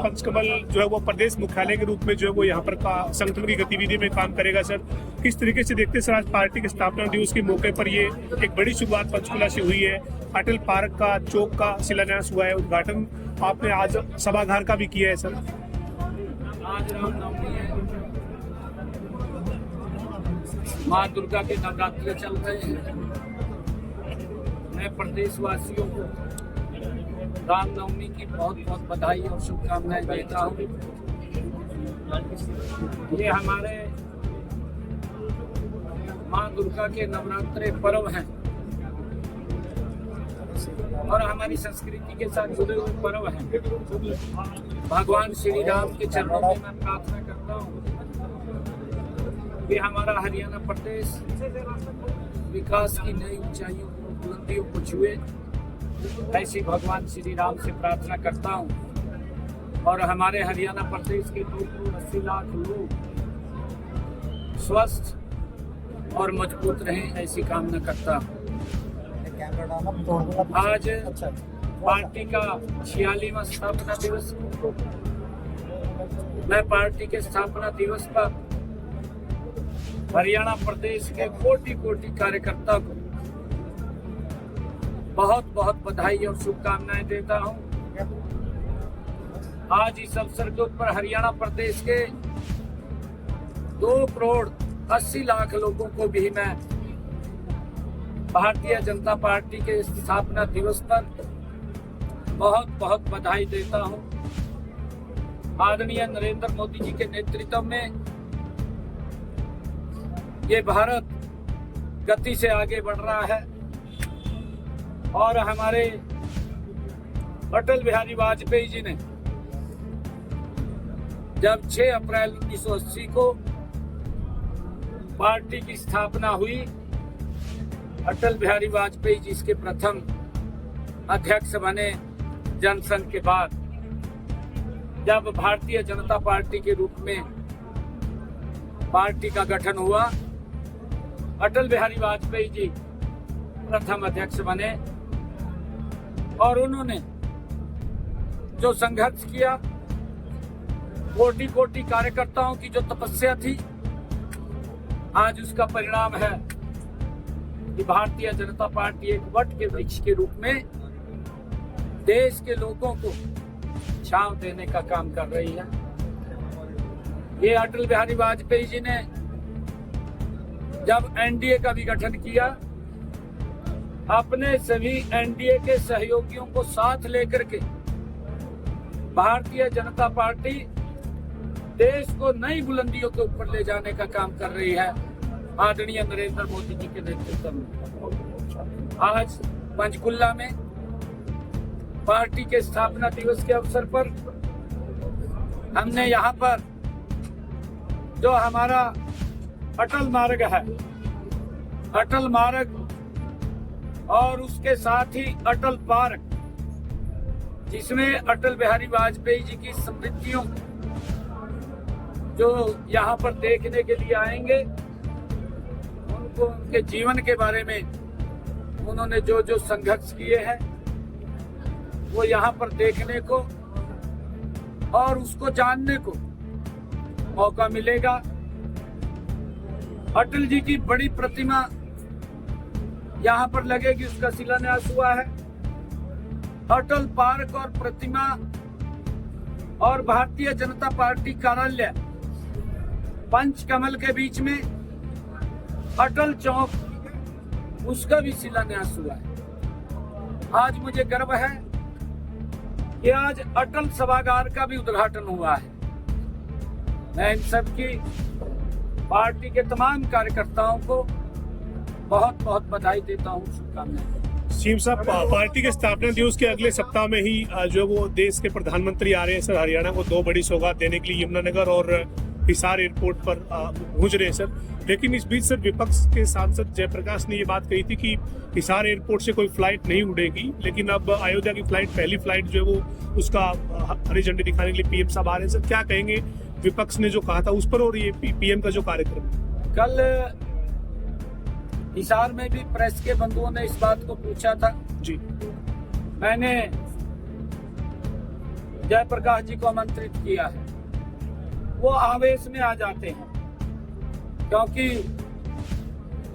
पंचकमल जो है वो प्रदेश मुख्यालय के रूप में जो है वो यहाँ पर संगठन की गतिविधि में काम करेगा सर। किस तरीके से देखते हैं सर, आज पार्टी के स्थापना दिवस के मौके पर ये एक बड़ी शुरुआत पंचकुला से हुई है। अटल पार्क का चौक का शिलान्यास हुआ है, उद्घाटन आपने आज सभागार का भी किया है सर। आज रामनवमी है, माँ दुर्गा के नवरात्र चल रहे हैं। मैं प्रदेशवासियों को रामनवमी की बहुत बहुत बधाई और शुभकामनाएं देता हूँ। ये हमारे माँ दुर्गा के नवरात्रे पर्व हैं और हमारी संस्कृति के साथ जुड़े हुए पर्व हैं। भगवान श्री राम के चरणों में मैं प्रार्थना करता हूँ कि हमारा हरियाणा प्रदेश विकास की नई ऊंचाइयों को, बुलंदियों को छुए। ऐसी भगवान श्री राम से प्रार्थना करता हूँ और हमारे हरियाणा प्रदेश के 280 लाख लोग स्वस्थ और मजबूत रहें, ऐसी कामना करता हूँ। आज पार्टी का 46वां स्थापना दिवस, मैं पार्टी के स्थापना दिवस पर हरियाणा प्रदेश के कोटि कोटि कार्यकर्ता को बहुत बहुत बधाई और शुभकामनाएं देता हूं। आज इस अवसर के ऊपर हरियाणा प्रदेश के 2 करोड़ 80 लाख लोगों को भी मैं भारतीय जनता पार्टी के स्थापना दिवस पर बहुत बहुत बधाई देता हूं। आदरणीय नरेंद्र मोदी जी के नेतृत्व में ये भारत गति से आगे बढ़ रहा है और हमारे अटल बिहारी वाजपेयी जी ने जब 6 अप्रैल 1980 को पार्टी की स्थापना हुई, अटल बिहारी वाजपेयी जी इसके प्रथम अध्यक्ष बने। जनसंघ के बाद जब भारतीय जनता पार्टी के रूप में पार्टी का गठन हुआ, अटल बिहारी वाजपेयी जी प्रथम अध्यक्ष बने और उन्होंने जो संघर्ष किया, कोटि कोटि कार्यकर्ताओं की जो तपस्या थी, आज उसका परिणाम है कि भारतीय जनता पार्टी एक वट के वृक्ष के रूप में देश के लोगों को छांव देने का काम कर रही है। ये अटल बिहारी वाजपेयी जी ने जब एनडीए का भी गठन किया, अपने सभी एनडीए के सहयोगियों को साथ लेकर के भारतीय जनता पार्टी देश को नई बुलंदियों के ऊपर ले जाने का काम कर रही है, आदरणीय नरेंद्र मोदी जी के नेतृत्व में। आज पंचकुला में पार्टी के स्थापना दिवस के अवसर पर हमने यहाँ पर जो हमारा अटल मार्ग है, अटल मार्ग और उसके साथ ही अटल पार्क, जिसमें अटल बिहारी वाजपेयी जी की स्मृतियों जो यहाँ पर देखने के लिए आएंगे, उनको उनके जीवन के बारे में, उन्होंने जो जो संघर्ष किए हैं वो यहाँ पर देखने को और उसको जानने को मौका मिलेगा। अटल जी की बड़ी प्रतिमा यहाँ पर लगेगी, उसका शिलान्यास हुआ है। अटल पार्क और प्रतिमा और भारतीय जनता पार्टी कार्यालय पंचकमल के बीच में अटल चौक, उसका भी शिलान्यास हुआ है। आज मुझे गर्व है कि आज अटल सभागार का भी उद्घाटन हुआ है। मैं इन सबकी पार्टी के तमाम कार्यकर्ताओं को बहुत बहुत बधाई देता हूँ, शुभकामनाएं। सीएम साहब, पार्टी के स्थापना दिवस के अगले सप्ताह में ही जो वो देश के प्रधानमंत्री आ रहे हैं सर, हरियाणा को 2 बड़ी सौगात देने के लिए यमुनानगर और हिसार एयरपोर्ट पर पहुंच रहे हैं सर। लेकिन इस बीच सर विपक्ष के सांसद जयप्रकाश ने ये बात कही थी कि हिसार एयरपोर्ट से कोई फ्लाइट नहीं उड़ेगी, लेकिन अब अयोध्या की फ्लाइट, पहली फ्लाइट जो है वो उसका हरी झंडी दिखाने के लिए पीएम साहब आ रहे हैं सर। क्या कहेंगे विपक्ष ने जो कहा था उस पर और ये पीएम का जो कार्यक्रम? कल हिसार में भी प्रेस के बंधुओं ने इस बात को पूछा था जी। मैंने जयप्रकाश जी को आमंत्रित किया है, वो आवेश में आ जाते हैं। क्योंकि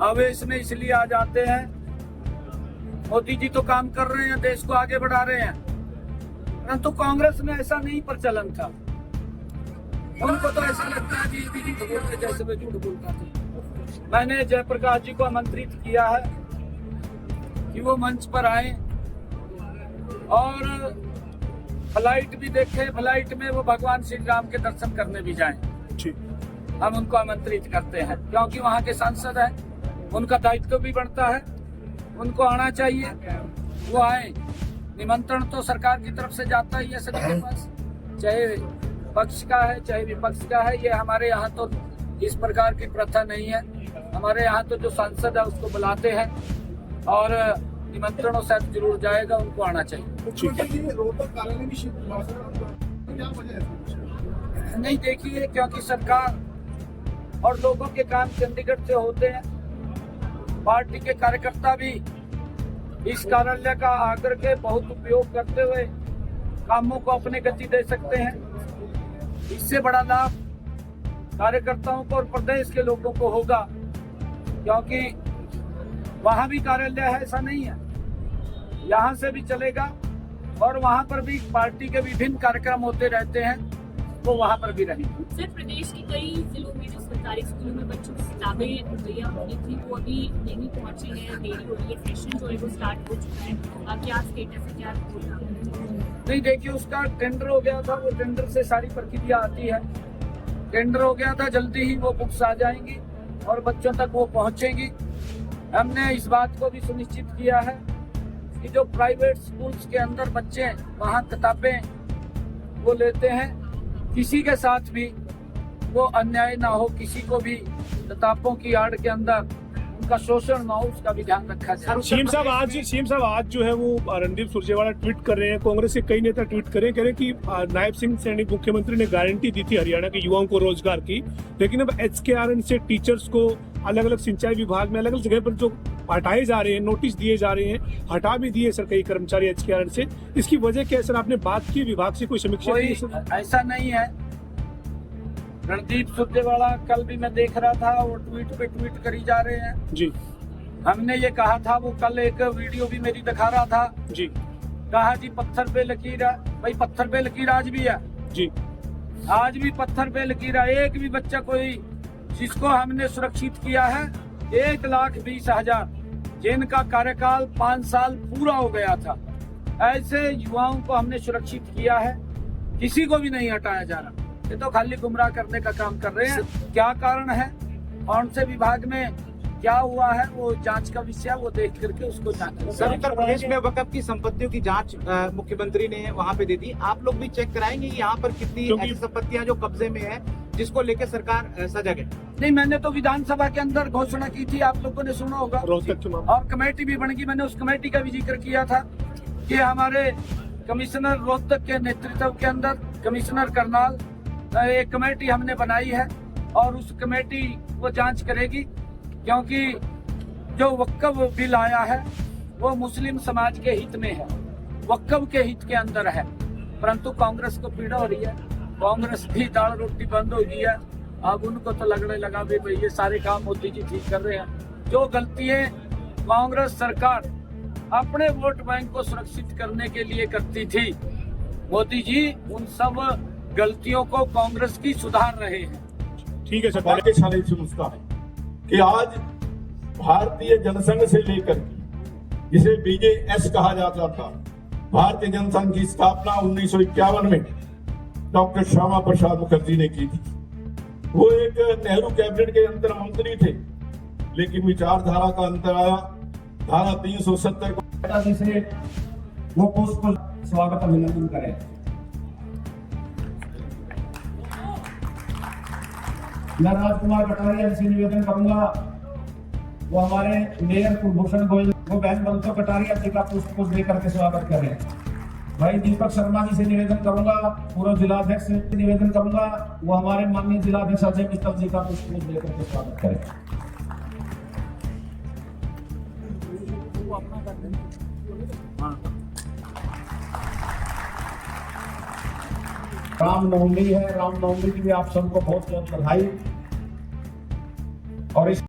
आवेश में इसलिए आ जाते हैं, मोदी जी तो काम कर रहे हैं, देश को आगे बढ़ा रहे हैं, परंतु कांग्रेस में ऐसा नहीं प्रचलन था। उनको तो ऐसा लगता है जी झूठ बोलते जैसे मैं झूठ बोलता था। मैंने जयप्रकाश जी को आमंत्रित किया है कि वो मंच पर आए और फ्लाइट भी देखे, फ्लाइट में वो भगवान श्री राम के दर्शन करने भी जाएं। हम उनको आमंत्रित करते हैं क्योंकि वहाँ के सांसद हैं, उनका दायित्व भी बढ़ता है, उनको आना चाहिए, वो आए। निमंत्रण तो सरकार की तरफ से जाता ही है सभी के पास, चाहे पक्ष का है चाहे विपक्ष का है। ये हमारे यहाँ तो इस प्रकार की प्रथा नहीं है। हमारे यहाँ तो जो सांसद है उसको बुलाते हैं और निमंत्रणों से जरूर जाएगा, उनको आना चाहिए। नहीं, देखिए, क्योंकि सरकार और लोगों के काम चंडीगढ़ से होते हैं। पार्टी के कार्यकर्ता भी इस कार्यालय का आकर के बहुत उपयोग करते हुए कामों को अपने गति दे सकते हैं। इससे बड़ा लाभ कार्यकर्ताओं को और प्रदेश के लोगों को होगा, क्योंकि वहाँ भी कार्यालय है, ऐसा नहीं है, यहाँ से भी चलेगा और वहाँ पर भी पार्टी के विभिन्न कार्यक्रम होते रहते हैं, वो वहाँ पर भी रहेंगे। सर, प्रदेश के कई जिलों में जो सरकारी स्कूलों में बच्चों की किताबें मुहैया होनी थी वो अभी नहीं पहुंची है, देरी हो रही है, सेशन जो है वो स्टार्ट हो चुका है, क्या स्टेटस है, क्या बोलना? नहीं, देखिए, उसका टेंडर हो गया था, वो टेंडर से सारी प्रक्रिया आती है। टेंडर हो गया था, जल्दी ही वो बुक्स आ जाएंगी और बच्चों तक वो पहुंचेंगी। हमने इस बात को भी सुनिश्चित किया है कि जो प्राइवेट स्कूल्स के अंदर बच्चे वहाँ किताबें वो लेते हैं, किसी के साथ भी वो अन्याय ना हो, किसी को भी किताबों की आड़ के अंदर उनका शोषण ना हो, उसका भी ध्यान रखा जाए। सीएम साहब आज जो है वो रणदीप सुरजेवाला ट्वीट कर रहे हैं, कांग्रेस के कई नेता ट्वीट कर रहे हैं, कह रहे हैं कि नायब सिंह सैनी मुख्यमंत्री ने गारंटी दी थी हरियाणा के युवाओं को रोजगार की, लेकिन अब HKRN से टीचर्स को अलग अलग सिंचाई विभाग में अलग अलग जगह पर जो हटाए जा रहे हैं, नोटिस दिए जा रहे हैं, हटा भी दिए सर कई कर्मचारी HKRN से। इसकी वजह क्या है सर? आपने बात की विभाग से, कोई समीक्षा की? ऐसा नहीं है। रणदीप सुरजेवाला कल भी मैं देख रहा था, वो ट्वीट पे ट्वीट करी जा रहे हैं जी। हमने ये कहा था, वो कल एक वीडियो भी मेरी दिखा रहा था जी, कहा जी पत्थर पे लकीर है। भाई, पत्थर पे लकीर आज भी है जी, आज भी पत्थर पे लकीर है। एक भी बच्चा कोई जिसको हमने सुरक्षित किया है 1,20,000 जिनका कार्यकाल 5 साल पूरा हो गया था, ऐसे युवाओं को हमने सुरक्षित किया है, किसी को भी नहीं हटाया जा रहा। ये तो खाली गुमराह करने का काम कर रहे हैं। क्या कारण है, कौन से विभाग में क्या हुआ है, वो जांच का विषय है, वो देख करके उसको जांच। सर, उत्तर प्रदेश में वक्फ की संपत्तियों की जांच मुख्यमंत्री ने वहां पे दे दी, आप लोग भी चेक कराएंगे यहाँ पर कितनी ऐसी संपत्तियां जो कब्जे में है, जिसको लेकर सरकार सजग है? नहीं, मैंने तो विधानसभा के अंदर घोषणा की थी, आप लोगों ने सुना होगा, और कमेटी भी बन गई। मैंने उस कमेटी का भी जिक्र किया था कि हमारे कमिश्नर रोहतक के नेतृत्व के अंदर कमिश्नर करनाल एक कमेटी हमने बनाई है और उस कमेटी वो जांच करेगी, क्योंकि जो वक्फ बिल आया है वो मुस्लिम समाज के हित में है, वक्फ के हित के अंदर है, परंतु कांग्रेस को पीड़ा हो रही है। कांग्रेस की दाल रोटी बंद हो गई है, अब उनको तो लगने लगा भाई ये सारे काम मोदी जी ठीक कर रहे हैं। जो गलतियां कांग्रेस सरकार अपने वोट बैंक को सुरक्षित करने के लिए करती थी, मोदी जी उन सब गलतियों को कांग्रेस की सुधार रहे हैं। ठीक है सर। भाग्यशाली संस्था है कि आज भारतीय जनसंघ से लेकर जिसे BJS कहा जाता था, भारतीय जनसंघ की स्थापना 1951 में डॉक्टर श्यामा प्रसाद मुखर्जी ने की थी। वो एक नेहरू कैबिनेट के अंतर मंत्री थे, लेकिन विचारधारा का अंतर आया। धारा 370 को जिसे वो पोस्ट को स्वागत अभिनंदन करें। मैं राजकुमार कटारिया से निवेदन करूंगा, वो हमारे मेयर कुलभूषण गोयल वो बहन बंतो कटारिया जी का पुष्प को लेकर के स्वागत करें। भाई दीपक शर्मा जी से निवेदन करूंगा, पूर्व जिलाध्यक्ष से निवेदन करूंगा, वो हमारे माननीय जिलाध्यक्ष अजय मित्तल जी का पुष्प को लेकर के स्वागत करें। रामनवमी है, रामनवमी की भी आप सबको बहुत बहुत बधाई। और इस